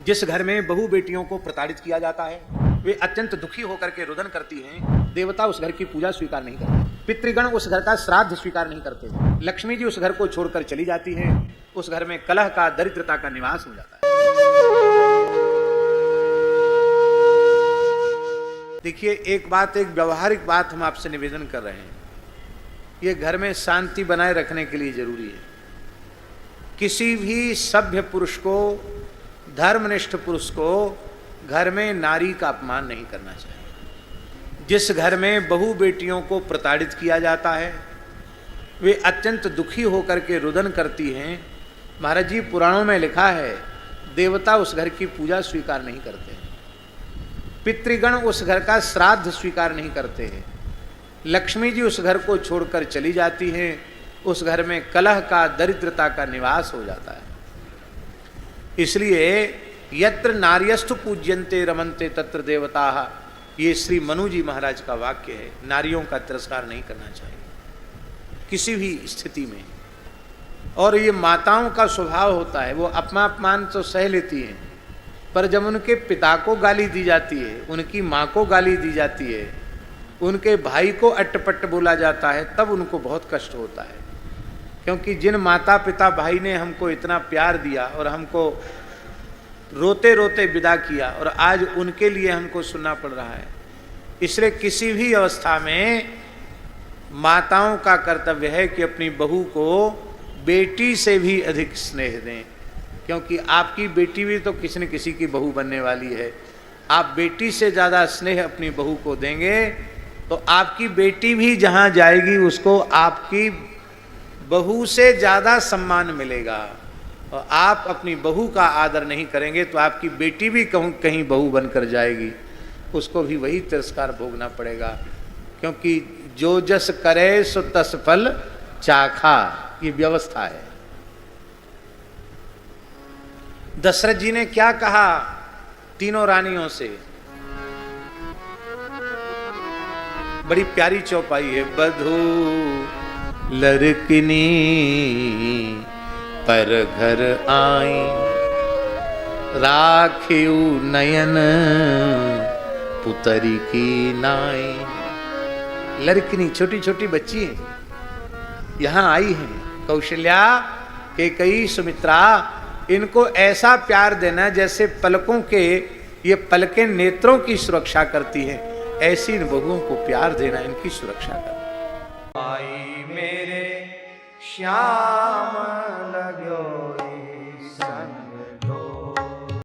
जिस घर में बहू बेटियों को प्रताड़ित किया जाता है, वे अत्यंत दुखी होकर के रुदन करती हैं। देवता उस घर की पूजा स्वीकार नहीं करते, पितृगण उस घर का श्राद्ध स्वीकार नहीं करते, लक्ष्मी जी उस घर को छोड़कर चली जाती हैं। उस घर में कलह का, दरिद्रता का निवास हो जाता है। देखिए, एक व्यवहारिक बात हम आपसे निवेदन कर रहे हैं। ये घर में शांति बनाए रखने के लिए जरूरी है। किसी भी सभ्य पुरुष को, धर्मनिष्ठ पुरुष को घर में नारी का अपमान नहीं करना चाहिए। जिस घर में बहू बेटियों को प्रताड़ित किया जाता है, वे अत्यंत दुखी होकर के रुदन करती हैं। महाराज जी, पुराणों में लिखा है, देवता उस घर की पूजा स्वीकार नहीं करते, पितृगण उस घर का श्राद्ध स्वीकार नहीं करते हैं, लक्ष्मी जी उस घर को छोड़कर चली जाती हैं। उस घर में कलह का, दरिद्रता का निवास हो जाता है। इसलिए यत्र नार्यस्तु पूज्यन्ते रमन्ते तत्र देवताः, ये श्री मनु जी महाराज का वाक्य है। नारियों का तिरस्कार नहीं करना चाहिए किसी भी स्थिति में। और ये माताओं का स्वभाव होता है, वो अपमान तो सह लेती हैं, पर जब उनके पिता को गाली दी जाती है, उनकी माँ को गाली दी जाती है, उनके भाई को अट्टपट्ट बोला जाता है, तब उनको बहुत कष्ट होता है। क्योंकि जिन माता पिता भाई ने हमको इतना प्यार दिया और हमको रोते रोते विदा किया, और आज उनके लिए हमको सुनना पड़ रहा है। इसलिए किसी भी अवस्था में माताओं का कर्तव्य है कि अपनी बहू को बेटी से भी अधिक स्नेह दें, क्योंकि आपकी बेटी भी तो किसी न किसी की बहू बनने वाली है। आप बेटी से ज़्यादा स्नेह अपनी बहू को देंगे तो आपकी बेटी भी जहाँ जाएगी उसको आपकी बहू से ज़्यादा सम्मान मिलेगा। और आप अपनी बहू का आदर नहीं करेंगे तो आपकी बेटी भी कहीं बहू बनकर जाएगी, उसको भी वही तिरस्कार भोगना पड़ेगा। क्योंकि जो जस करे सो तस फल चाखा, ये व्यवस्था है। दशरथ जी ने क्या कहा तीनों रानियों से? बड़ी प्यारी चौपाई है। बधू लड़किनी पर घर आई, राखियू नयन पुतरी की नाई। लड़किनी छोटी छोटी बच्ची है, यहाँ आई हैं। कौशल्या, कैकेयी, सुमित्रा, इनको ऐसा प्यार देना जैसे पलकों के ये पलकें नेत्रों की सुरक्षा करती हैं, ऐसी इन बहुओं को प्यार देना, इनकी सुरक्षा करना। आई मेरे श्याम